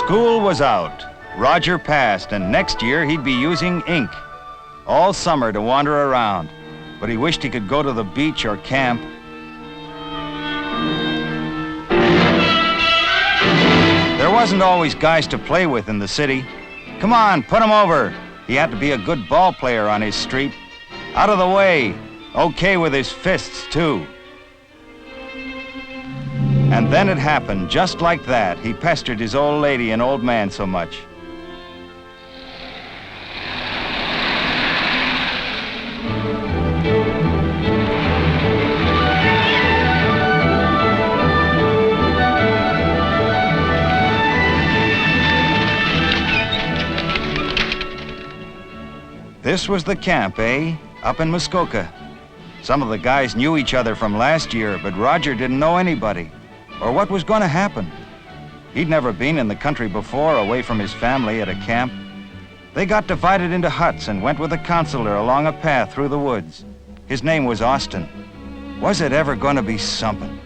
School was out. Roger passed, and next year he'd be using ink all summer to wander around. But he wished he could go to the beach or camp. There wasn't always guys to play with in the city. Come on, put him over. He had to be a good ball player on his street. Out of the way. Okay with his fists, too. And then it happened, just like that. He pestered his old lady and old man so much. This was the camp, eh? Up in Muskoka. Some of the guys knew each other from last year, but Roger didn't know anybody, or what was going to happen. He'd never been in the country before, away from his family at a camp. They got divided into huts and went with a counselor along a path through the woods. His name was Austin. Was it ever going to be something?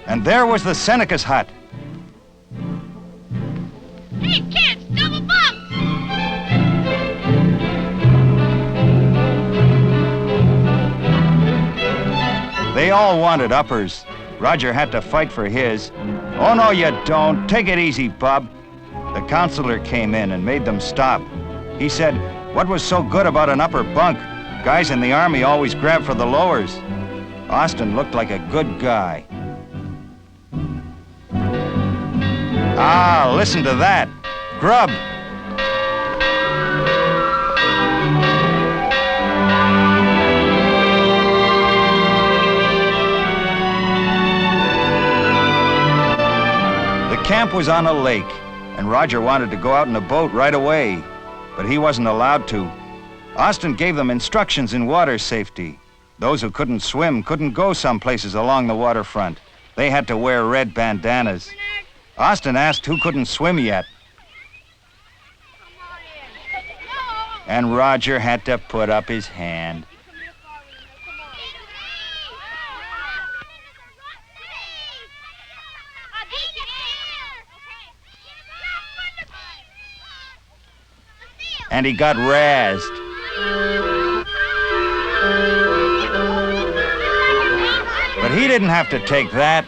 And there was the Seneca's hut. Hey, kids, double bump! They all wanted uppers. Roger had to fight for his. Oh, no, you don't. Take it easy, bub. The counselor came in and made them stop. He said, what was so good about an upper bunk? Guys in the Army always grab for the lowers. Austin looked like a good guy. Ah, listen to that. Grub. The camp was on a lake, and Roger wanted to go out in a boat right away, but he wasn't allowed to. Austin gave them instructions in water safety. Those who couldn't swim couldn't go some places along the waterfront. They had to wear red bandanas. Austin asked who couldn't swim yet. And Roger had to put up his hand. And he got razzed. But he didn't have to take that.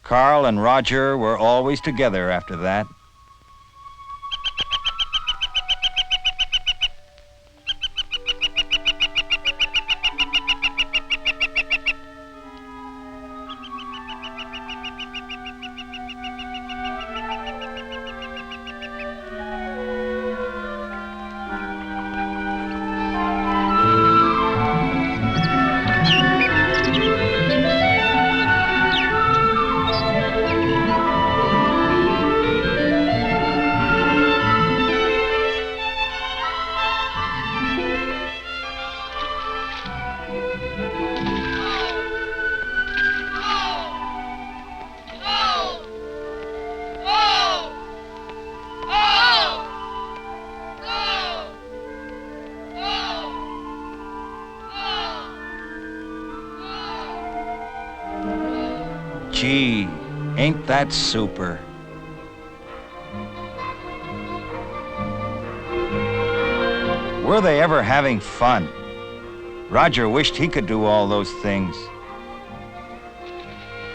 Carl and Roger were always together after that. Gee, ain't that super? Were they ever having fun? Roger wished he could do all those things,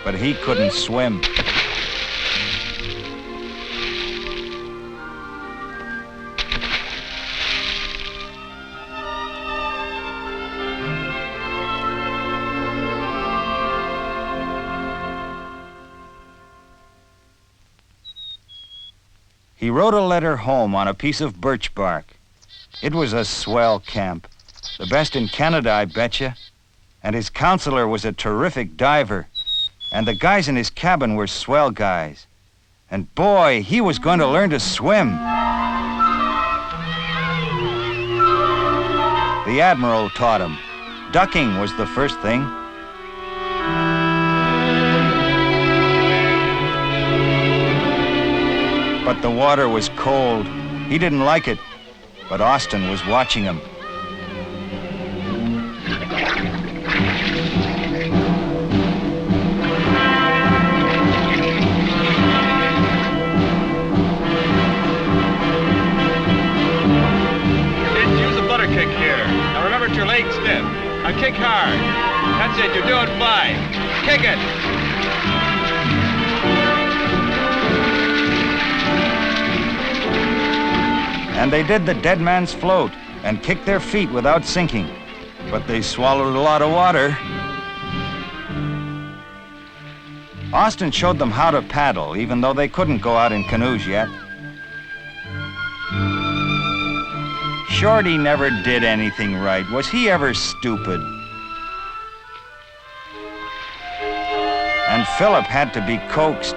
but he couldn't swim. He wrote a letter home on a piece of birch bark. It was a swell camp. The best in Canada, I betcha. And his counselor was a terrific diver. And the guys in his cabin were swell guys. And boy, he was going to learn to swim. The Admiral taught him. Ducking was the first thing. But the water was cold. He didn't like it. But Austin was watching him. Kick here. Now remember your legs stiff. Now kick hard. That's it. You're doing fine. Kick it. And they did the dead man's float and kicked their feet without sinking. But they swallowed a lot of water. Austin showed them how to paddle, even though they couldn't go out in canoes yet. Shorty never did anything right. Was he ever stupid? And Philip had to be coaxed.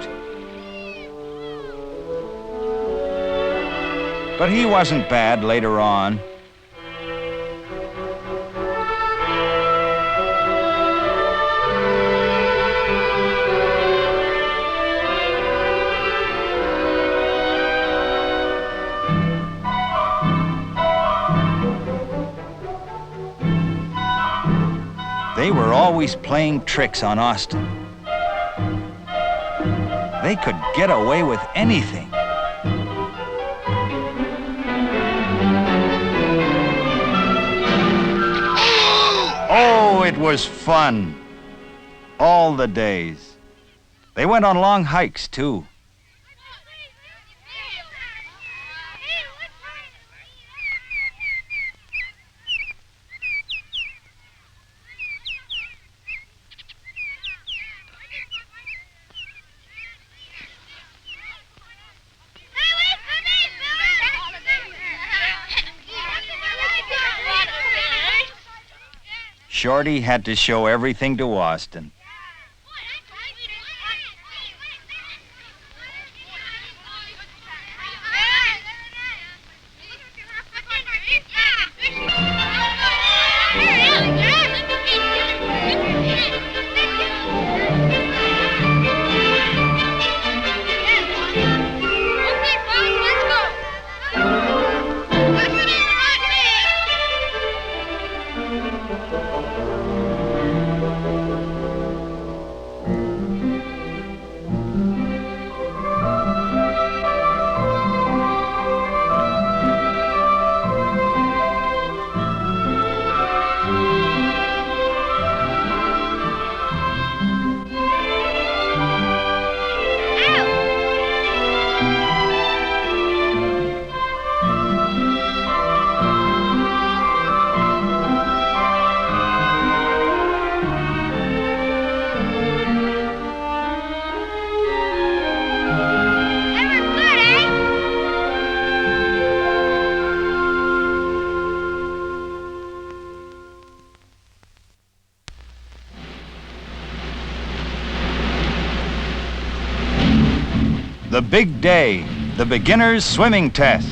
But he wasn't bad later on. They were always playing tricks on Austin. They could get away with anything. Oh, it was fun. All the days. They went on long hikes, too. Shorty had to show everything to Austin. The big day, the beginner's swimming test.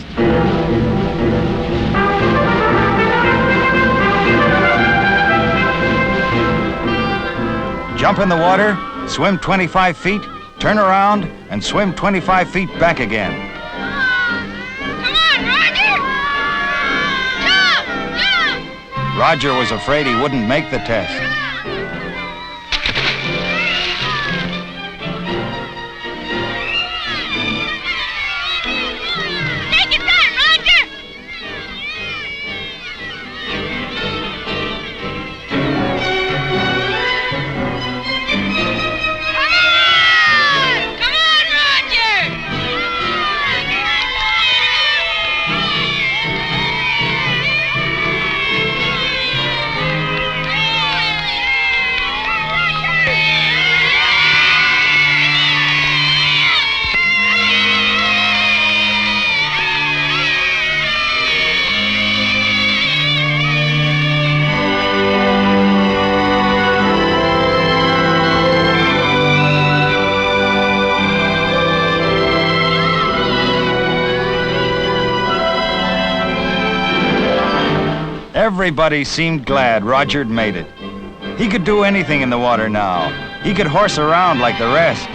Jump in the water, swim 25 feet, turn around, and swim 25 feet back again. Come on, Roger! Jump! Jump! Roger was afraid he wouldn't make the test. Take your time, Roger! Come on, Roger! Everybody seemed glad Roger'd made it. He could do anything in the water now. He could horse around like the rest.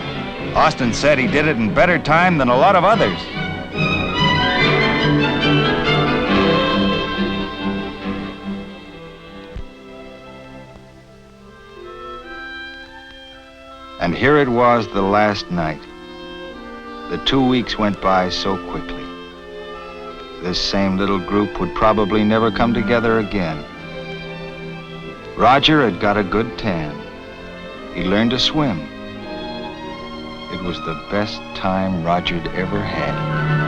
Austin said he did it in better time than a lot of others. And here it was the last night. The 2 weeks went by so quickly. This same little group would probably never come together again. Roger had got a good tan. He learned to swim. It was the best time Roger'd ever had.